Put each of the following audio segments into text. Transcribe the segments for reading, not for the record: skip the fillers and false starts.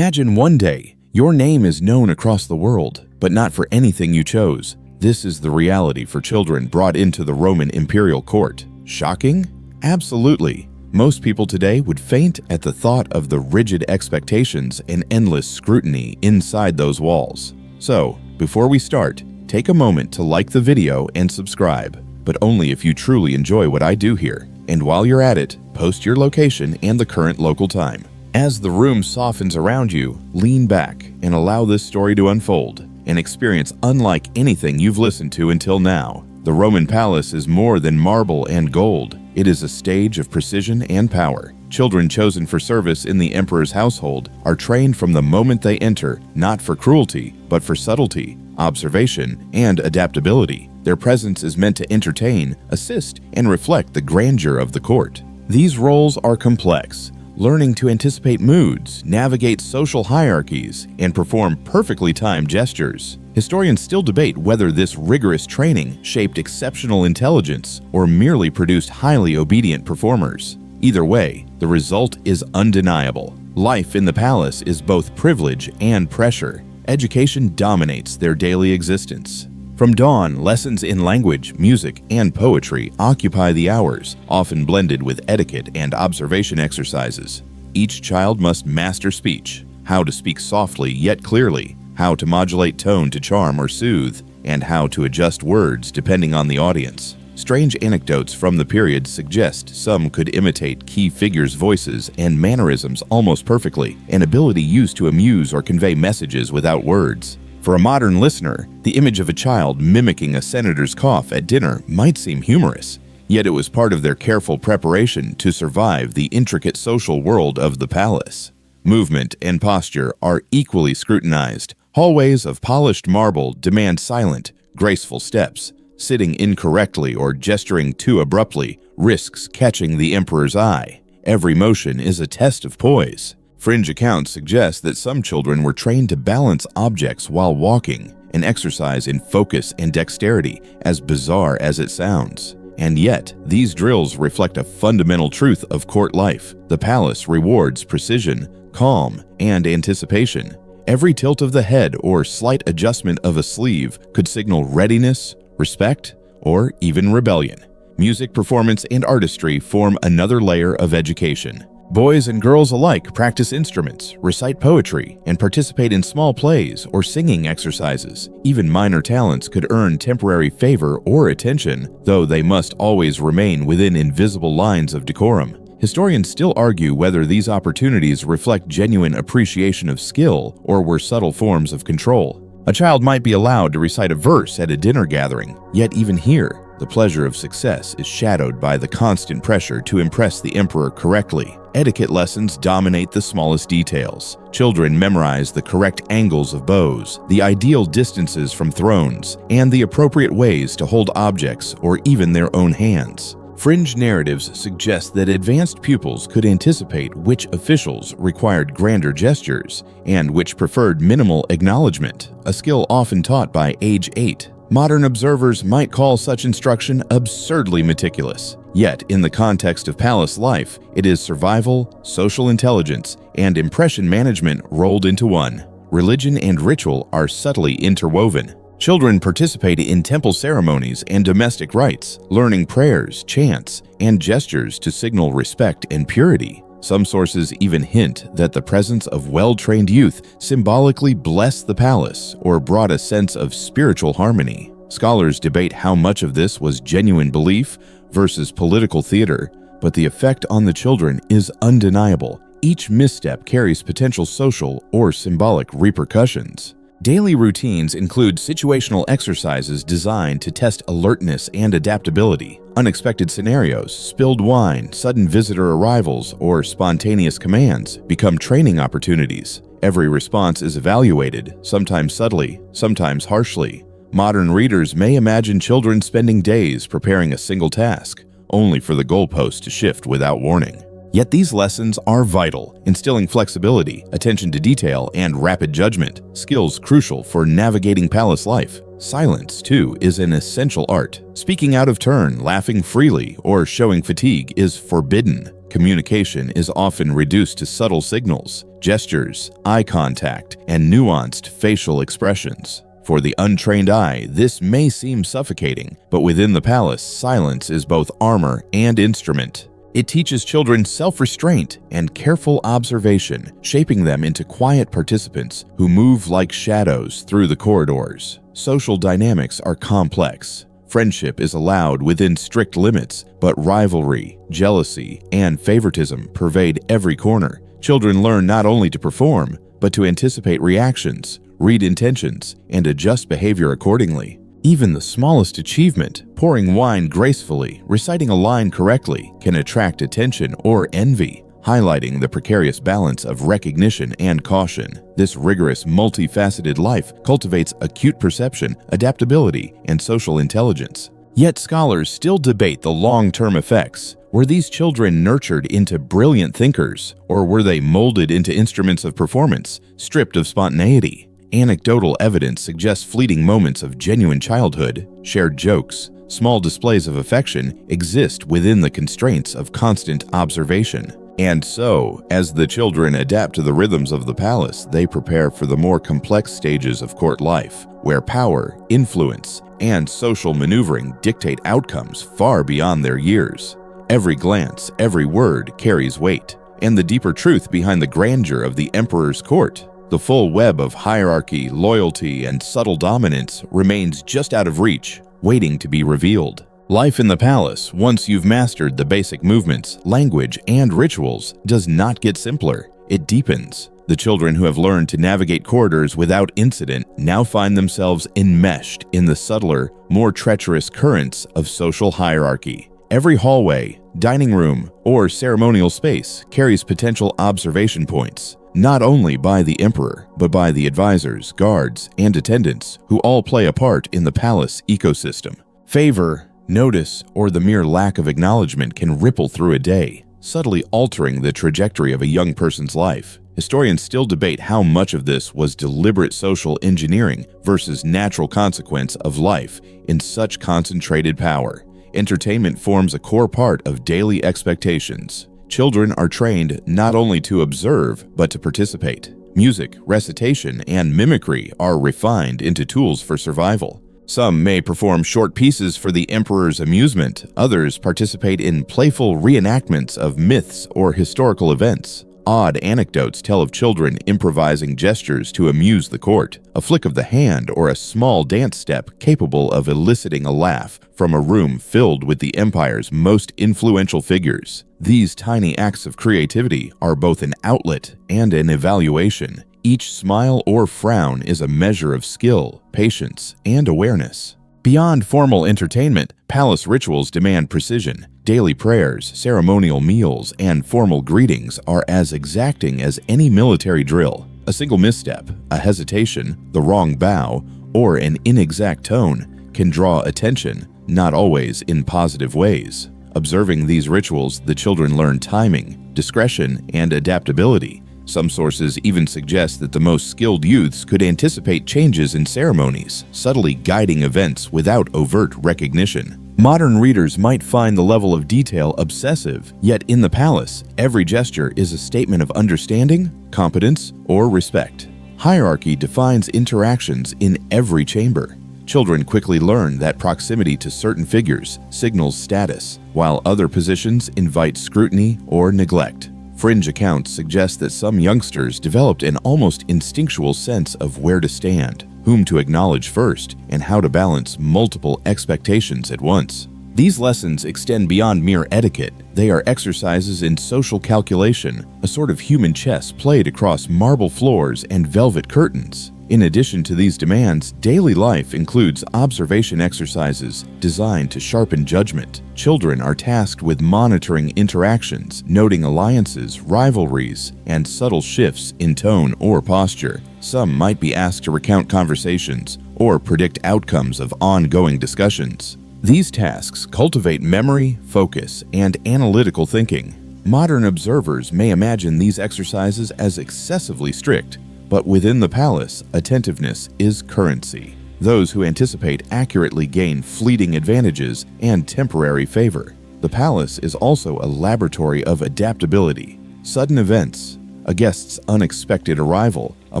Imagine one day, your name is known across the world, but not for anything you chose. This is the reality for children brought into the Roman imperial court. Shocking? Absolutely. Most people today would faint at the thought of the rigid expectations and endless scrutiny inside those walls. So, before we start, take a moment to like the video and subscribe, but only if you truly enjoy what I do here. And while you're at it, post your location and the current local time. As the room softens around you, lean back and allow this story to unfold, an experience unlike anything you've listened to until now. The Roman palace is more than marble and gold. It is a stage of precision and power. Children chosen for service in the emperor's household are trained from the moment they enter, not for cruelty, but for subtlety, observation, and adaptability. Their presence is meant to entertain, assist, and reflect the grandeur of the court. These roles are complex, learning to anticipate moods, navigate social hierarchies, and perform perfectly timed gestures. Historians still debate whether this rigorous training shaped exceptional intelligence or merely produced highly obedient performers. Either way, the result is undeniable. Life in the palace is both privilege and pressure. Education dominates their daily existence. From dawn, lessons in language, music, and poetry occupy the hours, often blended with etiquette and observation exercises. Each child must master speech, how to speak softly yet clearly, how to modulate tone to charm or soothe, and how to adjust words depending on the audience. Strange anecdotes from the period suggest some could imitate key figures' voices and mannerisms almost perfectly, an ability used to amuse or convey messages without words. For a modern listener, the image of a child mimicking a senator's cough at dinner might seem humorous, yet it was part of their careful preparation to survive the intricate social world of the palace. Movement and posture are equally scrutinized. Hallways of polished marble demand silent, graceful steps. Sitting incorrectly or gesturing too abruptly risks catching the emperor's eye. Every motion is a test of poise. Fringe accounts suggest that some children were trained to balance objects while walking, an exercise in focus and dexterity, as bizarre as it sounds. And yet, these drills reflect a fundamental truth of court life. The palace rewards precision, calm, and anticipation. Every tilt of the head or slight adjustment of a sleeve could signal readiness, respect, or even rebellion. Music, performance, and artistry form another layer of education. Boys and girls alike practice instruments, recite poetry, and participate in small plays or singing exercises. Even minor talents could earn temporary favor or attention, though they must always remain within invisible lines of decorum. Historians still argue whether these opportunities reflect genuine appreciation of skill or were subtle forms of control. A child might be allowed to recite a verse at a dinner gathering, yet even here, the pleasure of success is shadowed by the constant pressure to impress the emperor correctly. Etiquette lessons dominate the smallest details. Children memorize the correct angles of bows, the ideal distances from thrones, and the appropriate ways to hold objects or even their own hands. Fringe narratives suggest that advanced pupils could anticipate which officials required grander gestures and which preferred minimal acknowledgement, a skill often taught by age 8. Modern observers might call such instruction absurdly meticulous. Yet, in the context of palace life, it is survival, social intelligence, and impression management rolled into one. Religion and ritual are subtly interwoven. Children participate in temple ceremonies and domestic rites, learning prayers, chants, and gestures to signal respect and purity. Some sources even hint that the presence of well-trained youth symbolically blessed the palace or brought a sense of spiritual harmony. Scholars debate how much of this was genuine belief versus political theater, but the effect on the children is undeniable. Each misstep carries potential social or symbolic repercussions. Daily routines include situational exercises designed to test alertness and adaptability. Unexpected scenarios, spilled wine, sudden visitor arrivals, or spontaneous commands become training opportunities. Every response is evaluated, sometimes subtly, sometimes harshly. Modern readers may imagine children spending days preparing a single task, only for the goalpost to shift without warning. Yet these lessons are vital, instilling flexibility, attention to detail, and rapid judgment, skills crucial for navigating palace life. Silence, too, is an essential art. Speaking out of turn, laughing freely, or showing fatigue is forbidden. Communication is often reduced to subtle signals. gestures, eye contact, and nuanced facial expressions. For the untrained eye, this may seem suffocating, but within the palace, silence is both armor and instrument. It teaches children self-restraint and careful observation, shaping them into quiet participants who move like shadows through the corridors. Social dynamics are complex. Friendship is allowed within strict limits, but rivalry, jealousy, and favoritism pervade every corner. Children learn not only to perform, but to anticipate reactions, read intentions, and adjust behavior accordingly. Even the smallest achievement, pouring wine gracefully, reciting a line correctly, can attract attention or envy, highlighting the precarious balance of recognition and caution. This rigorous, multifaceted life cultivates acute perception, adaptability, and social intelligence. Yet scholars still debate the long-term effects. Were these children nurtured into brilliant thinkers, or were they molded into instruments of performance, stripped of spontaneity? Anecdotal evidence suggests fleeting moments of genuine childhood, shared jokes, small displays of affection exist within the constraints of constant observation. And so, as the children adapt to the rhythms of the palace, they prepare for the more complex stages of court life, where power, influence, and social maneuvering dictate outcomes far beyond their years. Every glance, every word carries weight, and the deeper truth behind the grandeur of the emperor's court, the full web of hierarchy, loyalty, and subtle dominance remains just out of reach, waiting to be revealed. Life in the palace, once you've mastered the basic movements, language, and rituals, does not get simpler. It deepens. The children who have learned to navigate corridors without incident now find themselves enmeshed in the subtler, more treacherous currents of social hierarchy. Every hallway, dining room, or ceremonial space carries potential observation points, not only by the emperor, but by the advisors, guards, and attendants who all play a part in the palace ecosystem. Favor, notice, or the mere lack of acknowledgement can ripple through a day, subtly altering the trajectory of a young person's life. Historians still debate how much of this was deliberate social engineering versus natural consequence of life in such concentrated power. Entertainment forms a core part of daily expectations. Children are trained not only to observe, but to participate. Music, recitation, and mimicry are refined into tools for survival. Some may perform short pieces for the emperor's amusement. Others participate in playful reenactments of myths or historical events. Odd anecdotes tell of children improvising gestures to amuse the court, a flick of the hand or a small dance step capable of eliciting a laugh from a room filled with the empire's most influential figures. These tiny acts of creativity are both an outlet and an evaluation. Each smile or frown is a measure of skill, patience, and awareness. Beyond formal entertainment, palace rituals demand precision. Daily prayers, ceremonial meals, and formal greetings are as exacting as any military drill. A single misstep, a hesitation, the wrong bow, or an inexact tone can draw attention, not always in positive ways. Observing these rituals, the children learn timing, discretion, and adaptability. Some sources even suggest that the most skilled youths could anticipate changes in ceremonies, subtly guiding events without overt recognition. Modern readers might find the level of detail obsessive, yet in the palace, every gesture is a statement of understanding, competence, or respect. Hierarchy defines interactions in every chamber. Children quickly learn that proximity to certain figures signals status, while other positions invite scrutiny or neglect. Fringe accounts suggest that some youngsters developed an almost instinctual sense of where to stand, whom to acknowledge first, and how to balance multiple expectations at once. These lessons extend beyond mere etiquette. They are exercises in social calculation, a sort of human chess played across marble floors and velvet curtains. In addition to these demands, daily life includes observation exercises designed to sharpen judgment. Children are tasked with monitoring interactions, noting alliances, rivalries, and subtle shifts in tone or posture. Some might be asked to recount conversations or predict outcomes of ongoing discussions. These tasks cultivate memory, focus, and analytical thinking. Modern observers may imagine these exercises as excessively strict, but within the palace, attentiveness is currency. Those who anticipate accurately gain fleeting advantages and temporary favor. The palace is also a laboratory of adaptability. Sudden events, A guest's unexpected arrival, a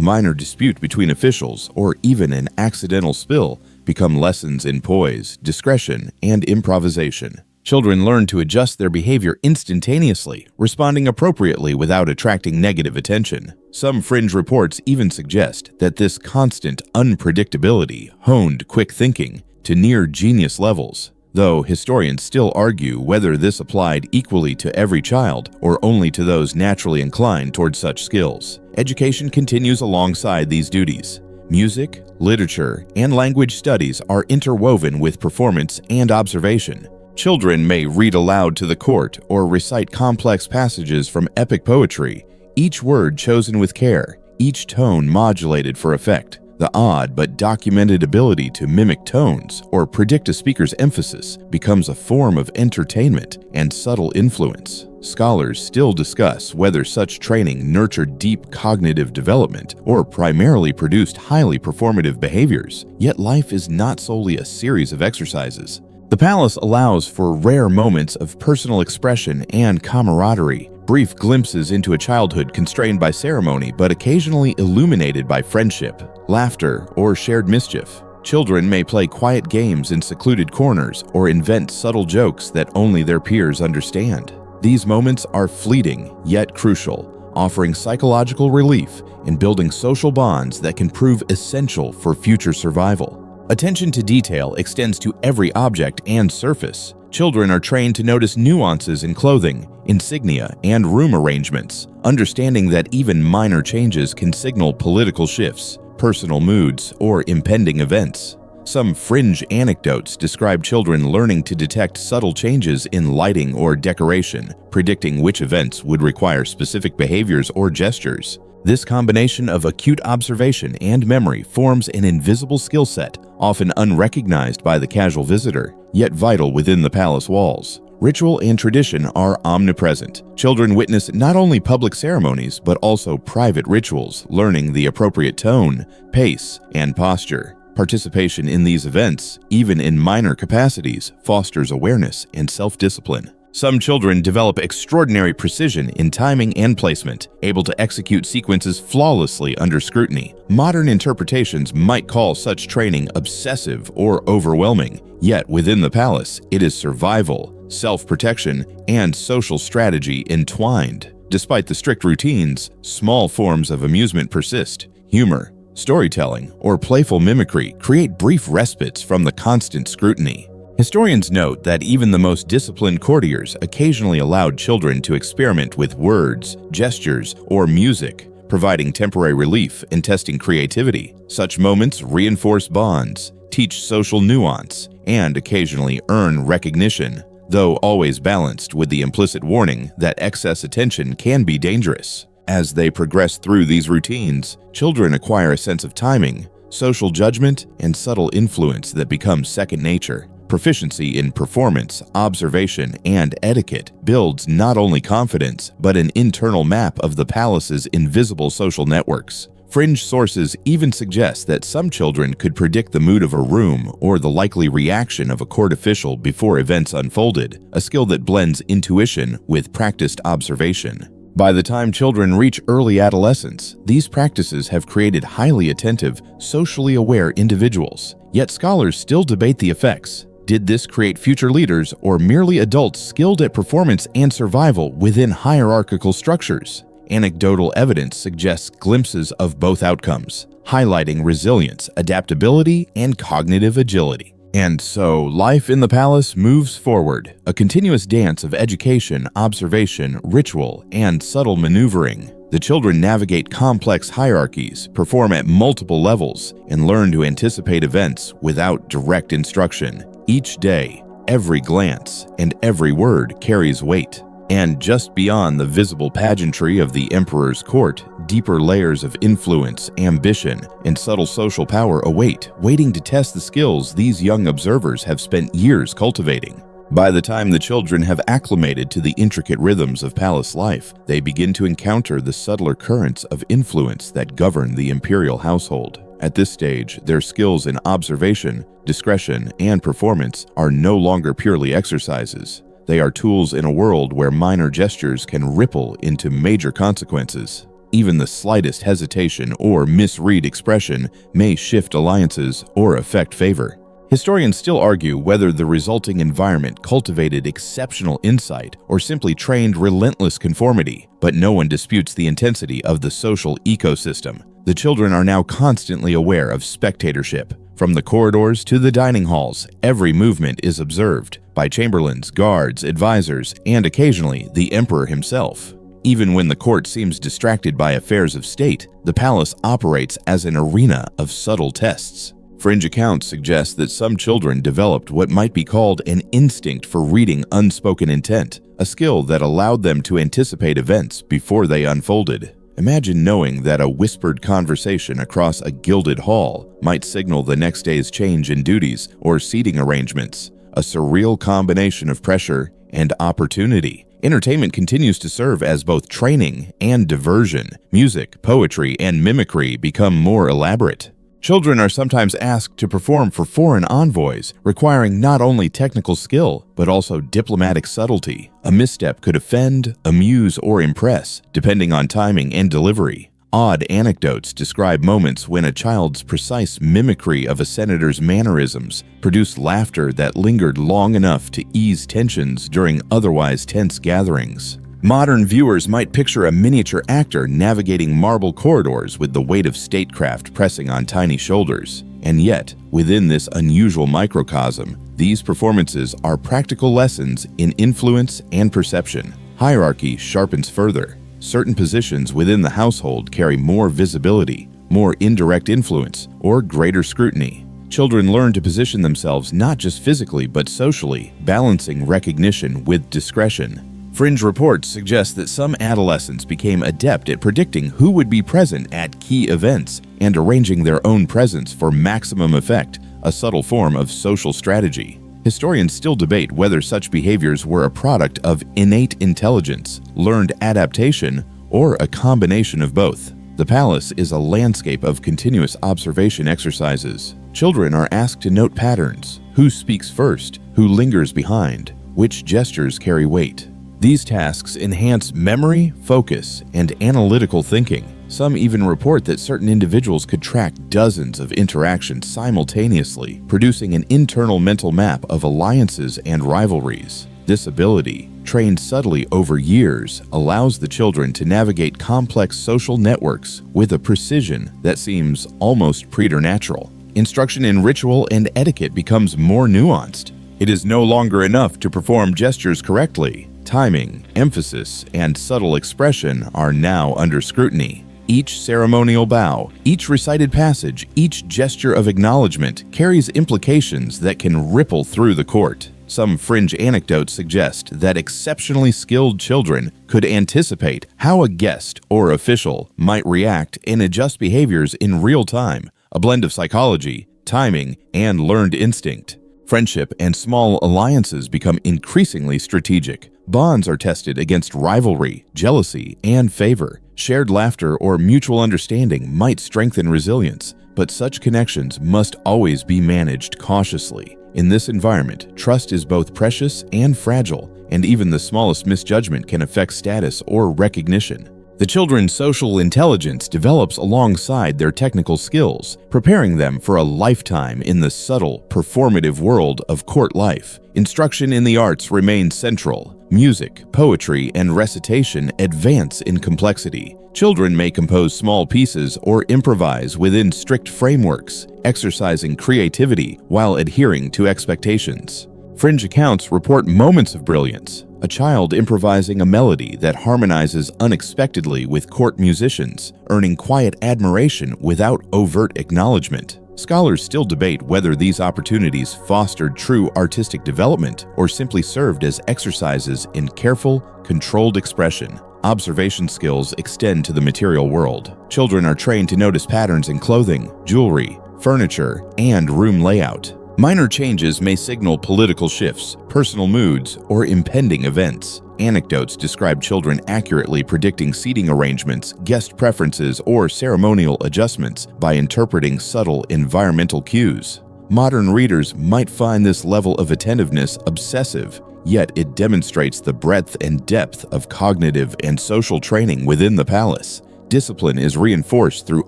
minor dispute between officials, or even an accidental spill become lessons in poise, discretion, and improvisation. Children learn to adjust their behavior instantaneously, responding appropriately without attracting negative attention. Some fringe reports even suggest that this constant unpredictability honed quick thinking to near genius levels, though historians still argue whether this applied equally to every child or only to those naturally inclined toward such skills. Education continues alongside these duties. Music, literature, and language studies are interwoven with performance and observation. Children may read aloud to the court or recite complex passages from epic poetry, each word chosen with care, each tone modulated for effect. The odd but documented ability to mimic tones or predict a speaker's emphasis becomes a form of entertainment and subtle influence. Scholars still discuss whether such training nurtured deep cognitive development or primarily produced highly performative behaviors, yet life is not solely a series of exercises. The palace allows for rare moments of personal expression and camaraderie, brief glimpses into a childhood constrained by ceremony but occasionally illuminated by friendship, laughter, or shared mischief. Children may play quiet games in secluded corners or invent subtle jokes that only their peers understand. These moments are fleeting yet crucial, offering psychological relief and building social bonds that can prove essential for future survival. Attention to detail extends to every object and surface. Children are trained to notice nuances in clothing, insignia, and room arrangements, understanding that even minor changes can signal political shifts, personal moods, or impending events. Some fringe anecdotes describe children learning to detect subtle changes in lighting or decoration, predicting which events would require specific behaviors or gestures. This combination of acute observation and memory forms an invisible skill set, often unrecognized by the casual visitor, yet vital within the palace walls. Ritual and tradition are omnipresent. Children witness not only public ceremonies, but also private rituals, learning the appropriate tone, pace, and posture. Participation in these events, even in minor capacities, fosters awareness and self-discipline. Some children develop extraordinary precision in timing and placement, able to execute sequences flawlessly under scrutiny. Modern interpretations might call such training obsessive or overwhelming, yet within the palace, it is survival, self-protection, and social strategy entwined. Despite the strict routines, small forms of amusement persist. Humor, storytelling, or playful mimicry create brief respites from the constant scrutiny. Historians note that even the most disciplined courtiers occasionally allowed children to experiment with words, gestures, or music, providing temporary relief and testing creativity. Such moments reinforce bonds, teach social nuance, and occasionally earn recognition, though always balanced with the implicit warning that excess attention can be dangerous. As they progress through these routines, children acquire a sense of timing, social judgment, and subtle influence that becomes second nature. Proficiency in performance, observation, and etiquette builds not only confidence, but an internal map of the palace's invisible social networks. Fringe sources even suggest that some children could predict the mood of a room or the likely reaction of a court official before events unfolded, a skill that blends intuition with practiced observation. By the time children reach early adolescence, these practices have created highly attentive, socially aware individuals. Yet scholars still debate the effects. Did this create future leaders or merely adults skilled at performance and survival within hierarchical structures? Anecdotal evidence suggests glimpses of both outcomes, highlighting resilience, adaptability, and cognitive agility. And so, life in the palace moves forward, a continuous dance of education, observation, ritual, and subtle maneuvering. The children navigate complex hierarchies, perform at multiple levels, and learn to anticipate events without direct instruction. Each day, every glance, and every word carries weight. And just beyond the visible pageantry of the emperor's court, deeper layers of influence, ambition, and subtle social power await, waiting to test the skills these young observers have spent years cultivating. By the time the children have acclimated to the intricate rhythms of palace life, they begin to encounter the subtler currents of influence that govern the imperial household. At this stage, their skills in observation, discretion, and performance are no longer purely exercises. They are tools in a world where minor gestures can ripple into major consequences. Even the slightest hesitation or misread expression may shift alliances or affect favor. Historians still argue whether the resulting environment cultivated exceptional insight or simply trained relentless conformity, but no one disputes the intensity of the social ecosystem. The children are now constantly aware of spectatorship. From the corridors to the dining halls, every movement is observed by chamberlains, guards, advisors, and occasionally the emperor himself. Even when the court seems distracted by affairs of state, the palace operates as an arena of subtle tests. Fringe accounts suggest that some children developed what might be called an instinct for reading unspoken intent, a skill that allowed them to anticipate events before they unfolded. Imagine knowing that a whispered conversation across a gilded hall might signal the next day's change in duties or seating arrangements, a surreal combination of pressure and opportunity. Entertainment continues to serve as both training and diversion. Music, poetry, and mimicry become more elaborate. Children are sometimes asked to perform for foreign envoys, requiring not only technical skill, but also diplomatic subtlety. A misstep could offend, amuse, or impress, depending on timing and delivery. Odd anecdotes describe moments when a child's precise mimicry of a senator's mannerisms produced laughter that lingered long enough to ease tensions during otherwise tense gatherings. Modern viewers might picture a miniature actor navigating marble corridors with the weight of statecraft pressing on tiny shoulders. And yet, within this unusual microcosm, these performances are practical lessons in influence and perception. Hierarchy sharpens further. Certain positions within the household carry more visibility, more indirect influence, or greater scrutiny. Children learn to position themselves not just physically but socially, balancing recognition with discretion. Fringe reports suggest that some adolescents became adept at predicting who would be present at key events and arranging their own presence for maximum effect, a subtle form of social strategy. Historians still debate whether such behaviors were a product of innate intelligence, learned adaptation, or a combination of both. The palace is a landscape of continuous observation exercises. Children are asked to note patterns: who speaks first, who lingers behind, which gestures carry weight. These tasks enhance memory, focus, and analytical thinking. Some even report that certain individuals could track dozens of interactions simultaneously, producing an internal mental map of alliances and rivalries. This ability, trained subtly over years, allows the children to navigate complex social networks with a precision that seems almost preternatural. Instruction in ritual and etiquette becomes more nuanced. It is no longer enough to perform gestures correctly. Timing, emphasis, and subtle expression are now under scrutiny. Each ceremonial bow, each recited passage, each gesture of acknowledgement carries implications that can ripple through the court. Some fringe anecdotes suggest that exceptionally skilled children could anticipate how a guest or official might react and adjust behaviors in real time, a blend of psychology, timing, and learned instinct. Friendship and small alliances become increasingly strategic. Bonds are tested against rivalry, jealousy, and favor. Shared laughter or mutual understanding might strengthen resilience, but such connections must always be managed cautiously. In this environment, trust is both precious and fragile, and even the smallest misjudgment can affect status or recognition. The children's social intelligence develops alongside their technical skills, preparing them for a lifetime in the subtle, performative world of court life. Instruction in the arts remains central. Music, poetry, and recitation advance in complexity. Children may compose small pieces or improvise within strict frameworks, exercising creativity while adhering to expectations. Fringe accounts report moments of brilliance. A child improvising a melody that harmonizes unexpectedly with court musicians, earning quiet admiration without overt acknowledgement. Scholars still debate whether these opportunities fostered true artistic development or simply served as exercises in careful, controlled expression. Observation skills extend to the material world. Children are trained to notice patterns in clothing, jewelry, furniture, and room layout. Minor changes may signal political shifts, personal moods, or impending events. Anecdotes describe children accurately predicting seating arrangements, guest preferences, or ceremonial adjustments by interpreting subtle environmental cues. Modern readers might find this level of attentiveness obsessive, yet it demonstrates the breadth and depth of cognitive and social training within the palace. discipline is reinforced through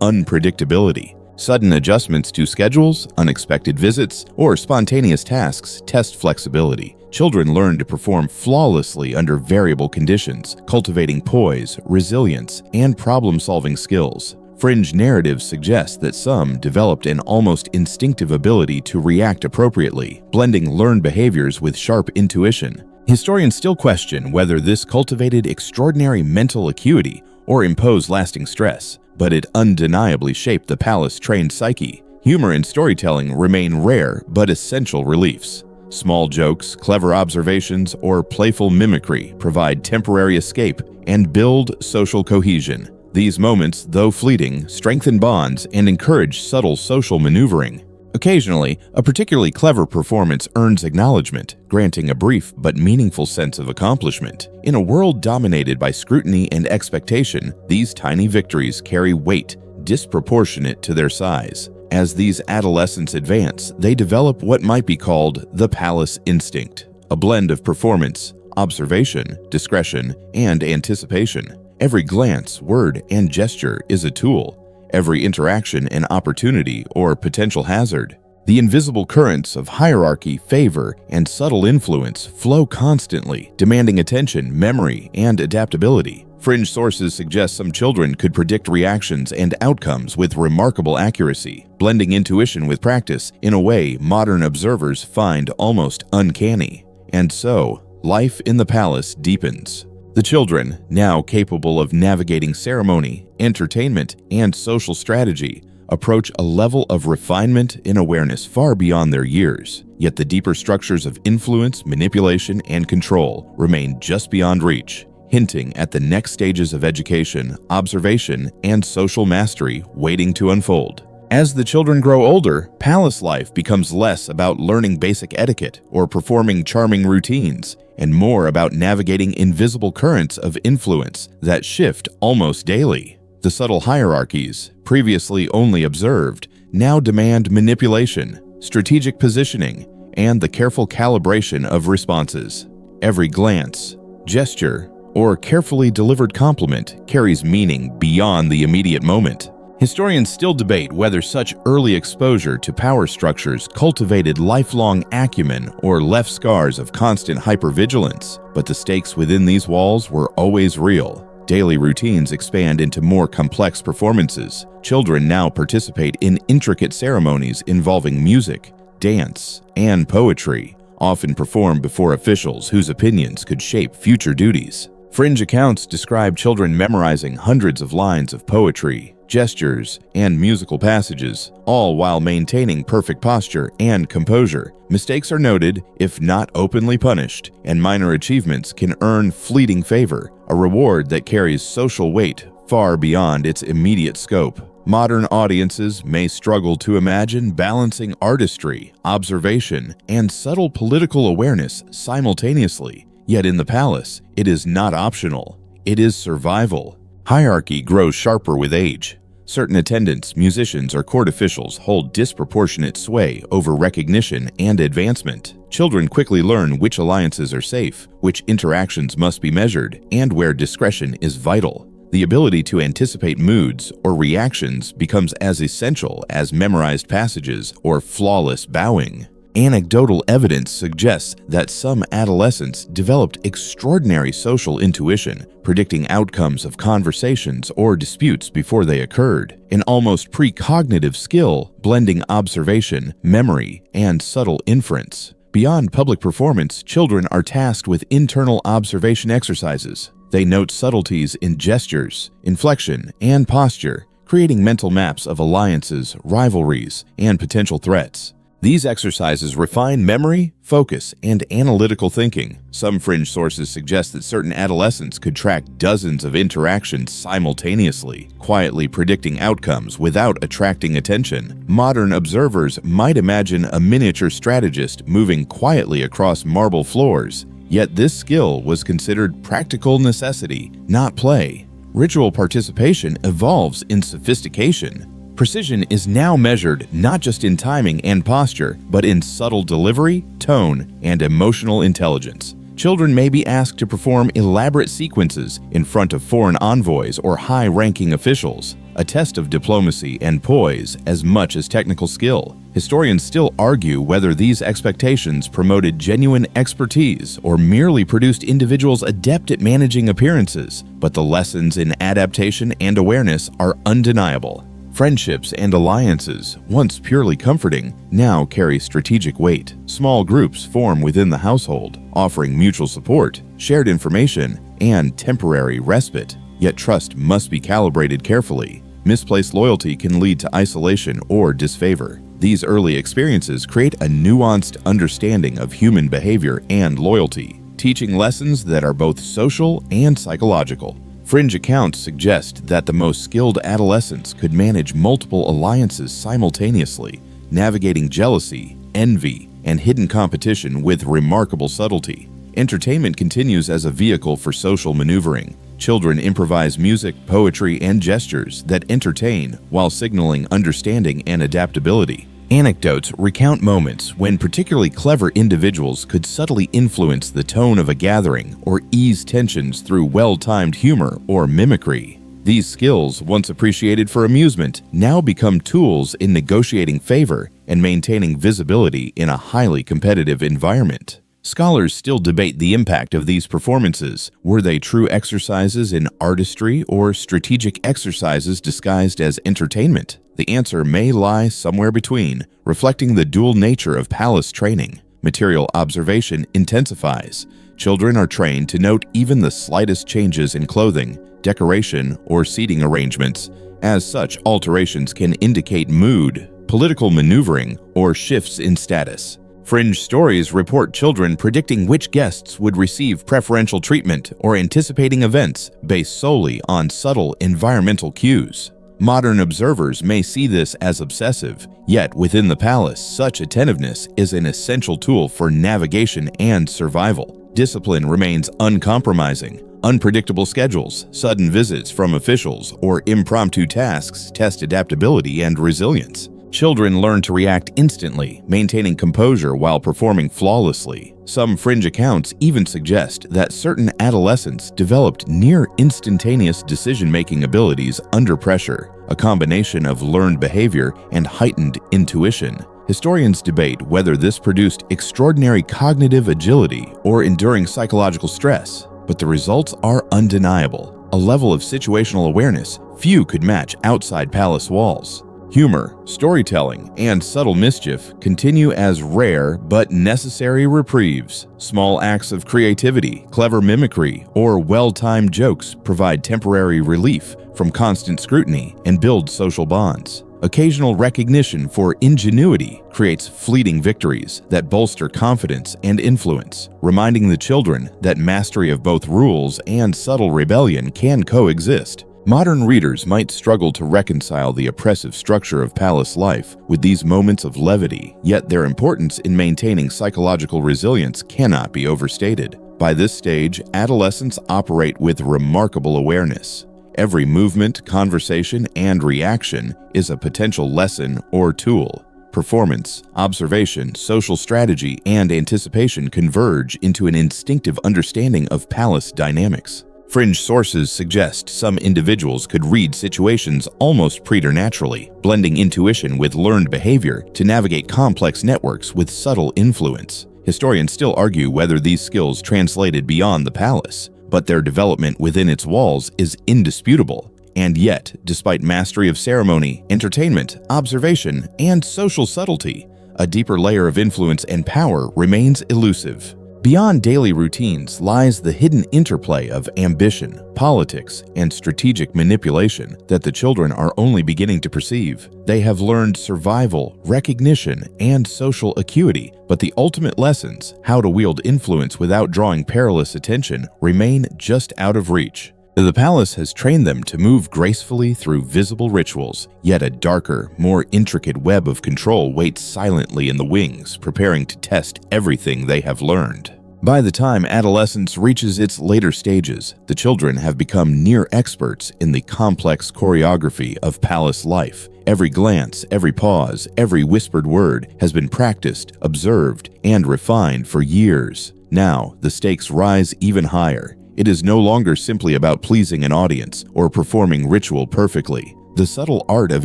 unpredictability. Sudden adjustments to schedules, unexpected visits, or spontaneous tasks test flexibility. Children learn to perform flawlessly under variable conditions, cultivating poise, resilience, and problem-solving skills. Fringe narratives suggest that some developed an almost instinctive ability to react appropriately, blending learned behaviors with sharp intuition. Historians still question whether this cultivated extraordinary mental acuity or imposed lasting stress, but it undeniably shaped the palace-trained psyche. Humor and storytelling remain rare but essential reliefs. Small jokes, clever observations, or playful mimicry provide temporary escape and build social cohesion. These moments, though fleeting, strengthen bonds and encourage subtle social maneuvering. Occasionally, a particularly clever performance earns acknowledgement, granting a brief but meaningful sense of accomplishment. In a world dominated by scrutiny and expectation, these tiny victories carry weight disproportionate to their size. As these adolescents advance, they develop what might be called the palace instinct, a blend of performance, observation, discretion, and anticipation. Every glance, word, and gesture is a tool. Every interaction an opportunity or potential hazard. The invisible currents of hierarchy, favor, and subtle influence flow constantly, demanding attention, memory, and adaptability. Fringe sources suggest some children could predict reactions and outcomes with remarkable accuracy, blending intuition with practice in a way modern observers find almost uncanny. And so, life in the palace deepens. The children, now capable of navigating ceremony, entertainment, and social strategy, approach a level of refinement and awareness far beyond their years. Yet the deeper structures of influence, manipulation, and control remain just beyond reach, hinting at the next stages of education, observation, and social mastery waiting to unfold. As the children grow older, palace life becomes less about learning basic etiquette or performing charming routines, and more about navigating invisible currents of influence that shift almost daily. The subtle hierarchies, previously only observed, now demand manipulation, strategic positioning, and the careful calibration of responses. Every glance, gesture, or carefully delivered compliment carries meaning beyond the immediate moment. Historians still debate whether such early exposure to power structures cultivated lifelong acumen or left scars of constant hypervigilance, but the stakes within these walls were always real. Daily routines expand into more complex performances. Children now participate in intricate ceremonies involving music, dance, and poetry, often performed before officials whose opinions could shape future duties. Fringe accounts describe children memorizing hundreds of lines of poetry, gestures, and musical passages, all while maintaining perfect posture and composure. Mistakes are noted, if not openly punished, and minor achievements can earn fleeting favor, a reward that carries social weight far beyond its immediate scope. Modern audiences may struggle to imagine balancing artistry, observation, and subtle political awareness simultaneously. Yet in the palace, it is not optional. It is survival. Hierarchy grows sharper with age. Certain attendants, musicians, or court officials hold disproportionate sway over recognition and advancement. Children quickly learn which alliances are safe, which interactions must be measured, and where discretion is vital. The ability to anticipate moods or reactions becomes as essential as memorized passages or flawless bowing. Anecdotal evidence suggests that some adolescents developed extraordinary social intuition, predicting outcomes of conversations or disputes before they occurred, an almost precognitive skill blending observation, memory, and subtle inference. Beyond public performance, children are tasked with internal observation exercises. They note subtleties in gestures, inflection, and posture, creating mental maps of alliances, rivalries, and potential threats. These exercises refine memory, focus, and analytical thinking. Some fringe sources suggest that certain adolescents could track dozens of interactions simultaneously, quietly predicting outcomes without attracting attention. Modern observers might imagine a miniature strategist moving quietly across marble floors, yet this skill was considered practical necessity, not play. Ritual participation evolves in sophistication. Precision is now measured not just in timing and posture, but in subtle delivery, tone, and emotional intelligence. Children may be asked to perform elaborate sequences in front of foreign envoys or high-ranking officials, a test of diplomacy and poise as much as technical skill. Historians still argue whether these expectations promoted genuine expertise or merely produced individuals adept at managing appearances, but the lessons in adaptation and awareness are undeniable. Friendships and alliances, once purely comforting, now carry strategic weight. Small groups form within the household, offering mutual support, shared information, and temporary respite. Yet trust must be calibrated carefully. Misplaced loyalty can lead to isolation or disfavor. These early experiences create a nuanced understanding of human behavior and loyalty, teaching lessons that are both social and psychological. Fringe accounts suggest that the most skilled adolescents could manage multiple alliances simultaneously, navigating jealousy, envy, and hidden competition with remarkable subtlety. Entertainment continues as a vehicle for social maneuvering. Children improvise music, poetry, and gestures that entertain while signaling understanding and adaptability. Anecdotes recount moments when particularly clever individuals could subtly influence the tone of a gathering or ease tensions through well-timed humor or mimicry. These skills, once appreciated for amusement, now become tools in negotiating favor and maintaining visibility in a highly competitive environment. Scholars still debate the impact of these performances. Were they true exercises in artistry or strategic exercises disguised as entertainment? The answer may lie somewhere between, reflecting the dual nature of palace training. Material observation intensifies. Children are trained to note even the slightest changes in clothing, decoration, or seating arrangements. As such, alterations can indicate mood, political maneuvering, or shifts in status. Fringe stories report children predicting which guests would receive preferential treatment or anticipating events based solely on subtle environmental cues. Modern observers may see this as obsessive, yet within the palace, such attentiveness is an essential tool for navigation and survival. Discipline remains uncompromising. Unpredictable schedules, sudden visits from officials, or impromptu tasks test adaptability and resilience. Children learn to react instantly, maintaining composure while performing flawlessly. Some fringe accounts even suggest that certain adolescents developed near-instantaneous decision-making abilities under pressure, a combination of learned behavior and heightened intuition. Historians debate whether this produced extraordinary cognitive agility or enduring psychological stress, but the results are undeniable, a level of situational awareness few could match outside palace walls. Humor, storytelling, and subtle mischief continue as rare but necessary reprieves. Small acts of creativity, clever mimicry, or well-timed jokes provide temporary relief from constant scrutiny and build social bonds. Occasional recognition for ingenuity creates fleeting victories that bolster confidence and influence, reminding the children that mastery of both rules and subtle rebellion can coexist. Modern readers might struggle to reconcile the oppressive structure of palace life with these moments of levity, yet their importance in maintaining psychological resilience cannot be overstated. By this stage, adolescents operate with remarkable awareness. Every movement, conversation, and reaction is a potential lesson or tool. Performance, observation, social strategy, and anticipation converge into an instinctive understanding of palace dynamics. Fringe sources suggest some individuals could read situations almost preternaturally, blending intuition with learned behavior to navigate complex networks with subtle influence. Historians still argue whether these skills translated beyond the palace, but their development within its walls is indisputable. And yet, despite mastery of ceremony, entertainment, observation, and social subtlety, a deeper layer of influence and power remains elusive. Beyond daily routines lies the hidden interplay of ambition, politics, and strategic manipulation that the children are only beginning to perceive. They have learned survival, recognition, and social acuity, but the ultimate lessons, how to wield influence without drawing perilous attention, remain just out of reach. The palace has trained them to move gracefully through visible rituals, yet a darker, more intricate web of control waits silently in the wings, preparing to test everything they have learned. By the time adolescence reaches its later stages, the children have become near experts in the complex choreography of palace life, Every glance, every pause, every whispered word has been practiced, observed, and refined for years. Now, the stakes rise even higher. It is no longer simply about pleasing an audience or performing ritual perfectly. The subtle art of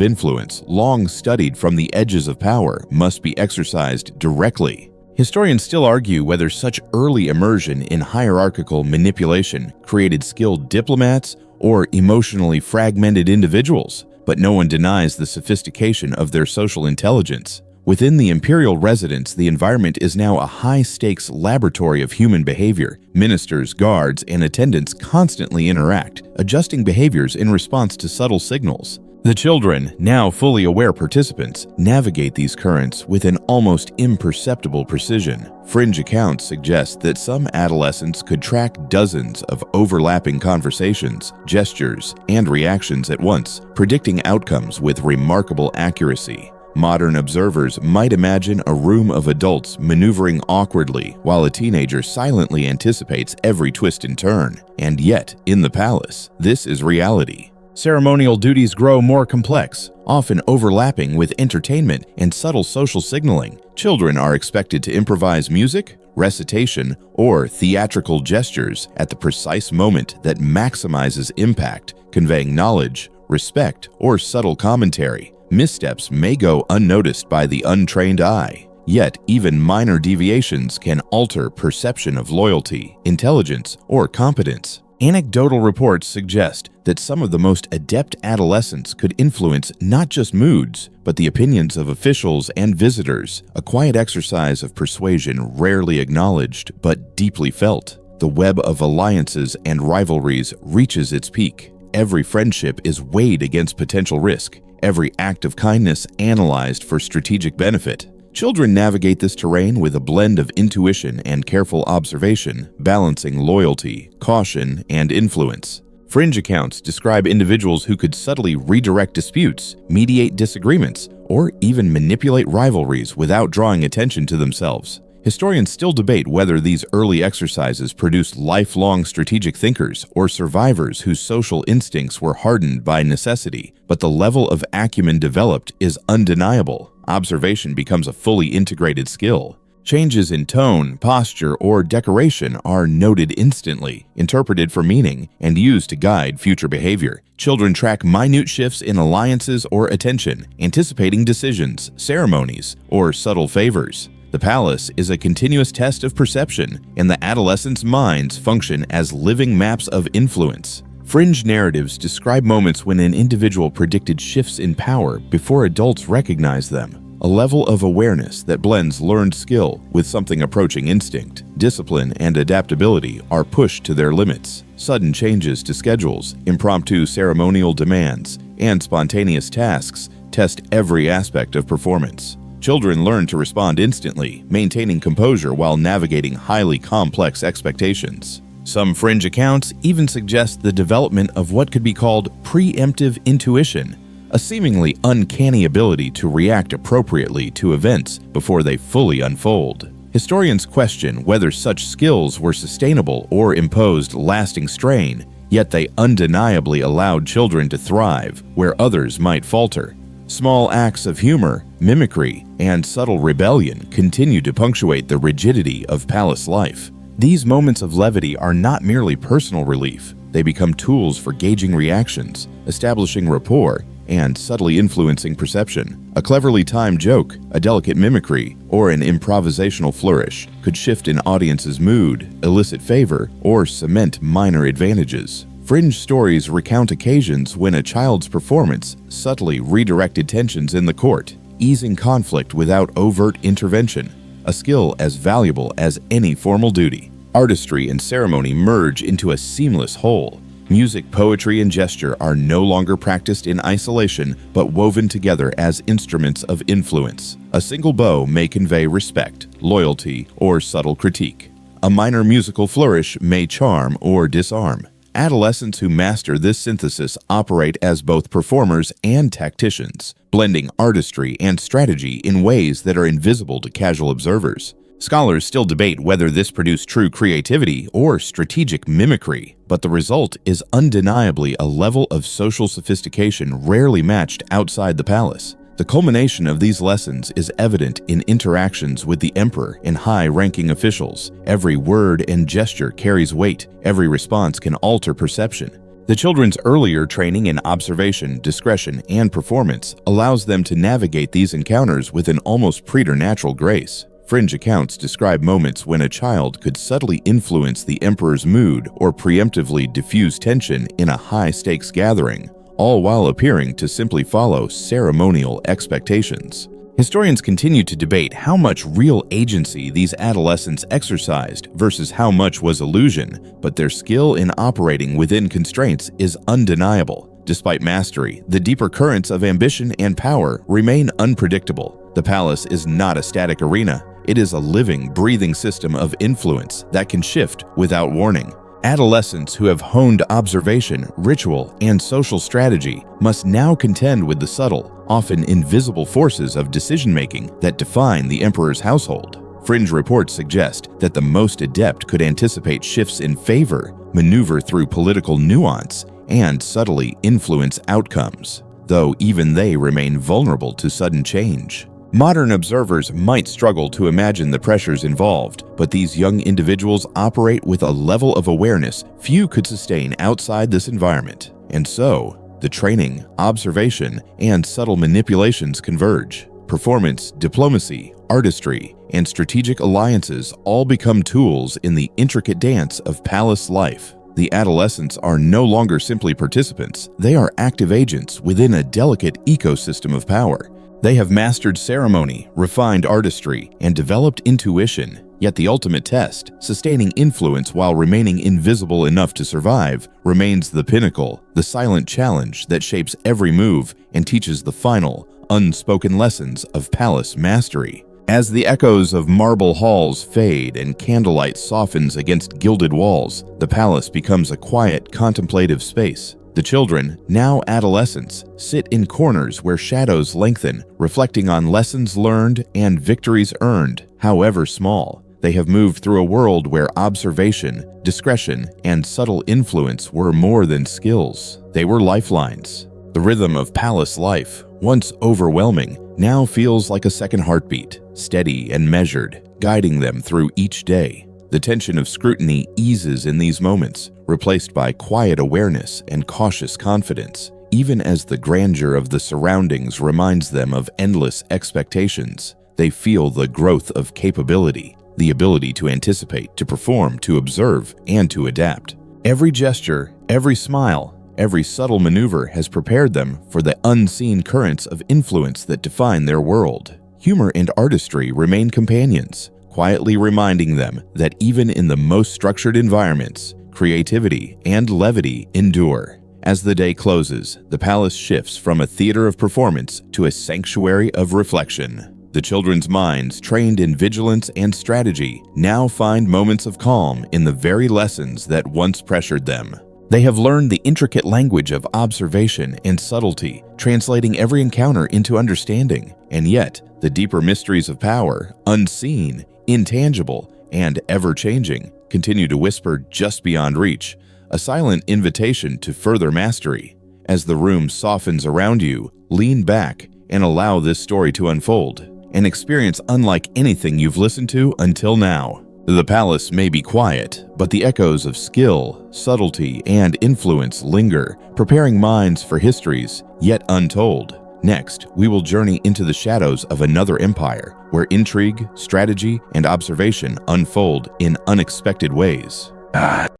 influence, long studied from the edges of power, must be exercised directly. Historians still argue whether such early immersion in hierarchical manipulation created skilled diplomats or emotionally fragmented individuals, but no one denies the sophistication of their social intelligence. Within the imperial residence, the environment is now a high-stakes laboratory of human behavior. Ministers, guards, and attendants constantly interact, adjusting behaviors in response to subtle signals. The children, now fully aware participants, navigate these currents with an almost imperceptible precision. Fringe accounts suggest that some adolescents could track dozens of overlapping conversations, gestures, and reactions at once, predicting outcomes with remarkable accuracy. Modern observers might imagine a room of adults maneuvering awkwardly while a teenager silently anticipates every twist and turn. And yet, in the palace, this is reality. Ceremonial duties grow more complex, often overlapping with entertainment and subtle social signaling. Children are expected to improvise music, recitation, or theatrical gestures at the precise moment that maximizes impact, conveying knowledge, respect, or subtle commentary. Missteps may go unnoticed by the untrained eye. Yet, even minor deviations can alter perception of loyalty, intelligence, or competence. Anecdotal reports suggest that some of the most adept adolescents could influence not just moods, but the opinions of officials and visitors, a quiet exercise of persuasion rarely acknowledged but deeply felt. The web of alliances and rivalries reaches its peak. Every friendship is weighed against potential risk, every act of kindness analyzed for strategic benefit. Children navigate this terrain with a blend of intuition and careful observation, balancing loyalty, caution, and influence. Fringe accounts describe individuals who could subtly redirect disputes, mediate disagreements, or even manipulate rivalries without drawing attention to themselves. Historians still debate whether these early exercises produced lifelong strategic thinkers or survivors whose social instincts were hardened by necessity, but the level of acumen developed is undeniable. Observation becomes a fully integrated skill. Changes in tone, posture, or decoration are noted instantly, interpreted for meaning, and used to guide future behavior. Children track minute shifts in alliances or attention, anticipating decisions, ceremonies, or subtle favors. The palace is a continuous test of perception, and the adolescents' minds function as living maps of influence. Fringe narratives describe moments when an individual predicted shifts in power before adults recognized them. A level of awareness that blends learned skill with something approaching instinct. Discipline and adaptability are pushed to their limits. Sudden changes to schedules, impromptu ceremonial demands, and spontaneous tasks test every aspect of performance. Children learn to respond instantly, maintaining composure while navigating highly complex expectations. Some fringe accounts even suggest the development of what could be called preemptive intuition, a seemingly uncanny ability to react appropriately to events before they fully unfold. Historians question whether such skills were sustainable or imposed lasting strain, yet they undeniably allowed children to thrive where others might falter. Small acts of humor, mimicry, and subtle rebellion continue to punctuate the rigidity of palace life. These moments of levity are not merely personal relief. They become tools for gauging reactions, establishing rapport, and subtly influencing perception. A cleverly timed joke, a delicate mimicry, or an improvisational flourish could shift an audience's mood, elicit favor, or cement minor advantages. Fringe stories recount occasions when a child's performance subtly redirected tensions in the court, easing conflict without overt intervention, a skill as valuable as any formal duty. Artistry and ceremony merge into a seamless whole. Music, poetry, and gesture are no longer practiced in isolation, but woven together as instruments of influence. A single bow may convey respect, loyalty, or subtle critique. A minor musical flourish may charm or disarm. Adolescents who master this synthesis operate as both performers and tacticians, blending artistry and strategy in ways that are invisible to casual observers. Scholars still debate whether this produced true creativity or strategic mimicry, but the result is undeniably a level of social sophistication rarely matched outside the palace. The culmination of these lessons is evident in interactions with the emperor and high-ranking officials. Every word and gesture carries weight. Every response can alter perception. The children's earlier training in observation, discretion, and performance allows them to navigate these encounters with an almost preternatural grace. Fringe accounts describe moments when a child could subtly influence the emperor's mood or preemptively diffuse tension in a high-stakes gathering, all while appearing to simply follow ceremonial expectations. Historians continue to debate how much real agency these adolescents exercised versus how much was illusion, but their skill in operating within constraints is undeniable. Despite mastery, the deeper currents of ambition and power remain unpredictable. The palace is not a static arena. It is a living, breathing system of influence that can shift without warning. Adolescents who have honed observation, ritual, and social strategy must now contend with the subtle, often invisible forces of decision-making that define the emperor's household. Fringe reports suggest that the most adept could anticipate shifts in favor, maneuver through political nuance, and subtly influence outcomes, though even they remain vulnerable to sudden change. Modern observers might struggle to imagine the pressures involved, but these young individuals operate with a level of awareness few could sustain outside this environment. And so, the training, observation, and subtle manipulations converge. Performance, diplomacy, artistry, and strategic alliances all become tools in the intricate dance of palace life. The adolescents are no longer simply participants, they are active agents within a delicate ecosystem of power. They have mastered ceremony, refined artistry, and developed intuition. Yet the ultimate test, sustaining influence while remaining invisible enough to survive, remains the pinnacle, the silent challenge that shapes every move and teaches the final, unspoken lessons of palace mastery. As the echoes of marble halls fade and candlelight softens against gilded walls, the palace becomes a quiet, contemplative space. The children, now adolescents, sit in corners where shadows lengthen, reflecting on lessons learned and victories earned, however small. They have moved through a world where observation, discretion, and subtle influence were more than skills. They were lifelines. The rhythm of palace life, once overwhelming, now feels like a second heartbeat, steady and measured, guiding them through each day. The tension of scrutiny eases in these moments, replaced by quiet awareness and cautious confidence, even as the grandeur of the surroundings reminds them of endless expectations. They feel the growth of capability, the ability to anticipate, to perform, to observe, and to adapt. Every gesture, every smile, every subtle maneuver has prepared them for the unseen currents of influence that define their world. Humor and artistry remain companions, quietly reminding them that even in the most structured environments, creativity and levity endure. As the day closes, the palace shifts from a theater of performance to a sanctuary of reflection. The children's minds, trained in vigilance and strategy, now find moments of calm in the very lessons that once pressured them. They have learned the intricate language of observation and subtlety, translating every encounter into understanding. And yet, the deeper mysteries of power, unseen, intangible, and ever-changing, continue to whisper just beyond reach, a silent invitation to further mastery. As the room softens around you, lean back and allow this story to unfold, an experience unlike anything you've listened to until now. The palace may be quiet, but the echoes of skill, subtlety, and influence linger, preparing minds for histories yet untold. Next, we will journey into the shadows of another empire, where intrigue, strategy, and observation unfold in unexpected ways.